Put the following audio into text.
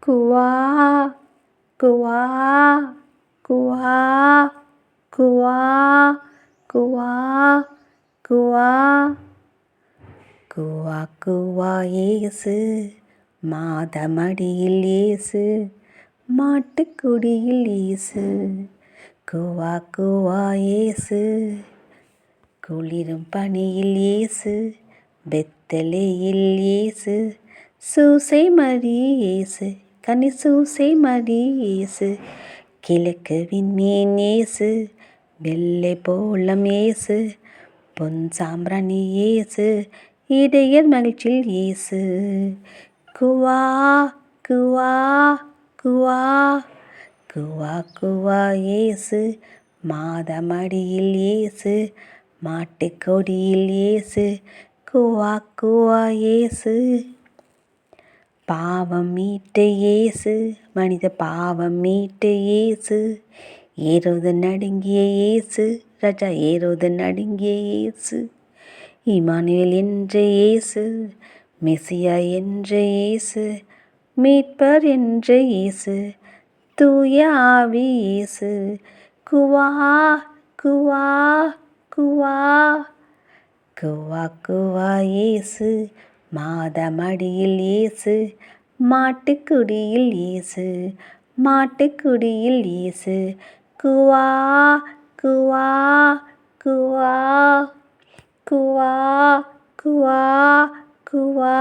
குவா குவா குவா குவா குவா குவா குவா குவா இயேசு மாதமடியில் இயேசு மாட்டுக்குடியில் இயேசு குவா குவா இயேசு குளிரும் பனியில் இயேசு பெத்தலேயில் இயேசு சூசை மரி இயேசு கனி சூசை மரி இயேசு கிழக்கு விண்மீன் இயேசு வெள்ளை போலம் இயேசு பொன் சாம்பிராணி இயேசு இடையர் மகிழ்ச்சியில் இயேசு குவா குவா குவா குவா குவா இயேசு மாதமடியில் இயேசு மாட்டுக்கொடியில் இயேசு குவா குவா இயேசு பாவம் மீட்ட இயேசு மனித பாவம் மீட்ட இயேசு ஏரோது நடுங்கிய இயேசு ராஜா ஏரோது நடுங்கிய இயேசு இமானுவேல் என்ற இயேசு மெசியா என்ற இயேசு மீட்பர் என்ற இயேசு தூய ஆவி இயேசு குவா குவா குவா குவா குவா இயேசு மாதமடியில் இயேசு மாட்டுக்குடியில் இயேசு மாட்டுக்குடியில் இயேசு குவா குவா குவா குவா குவா குவா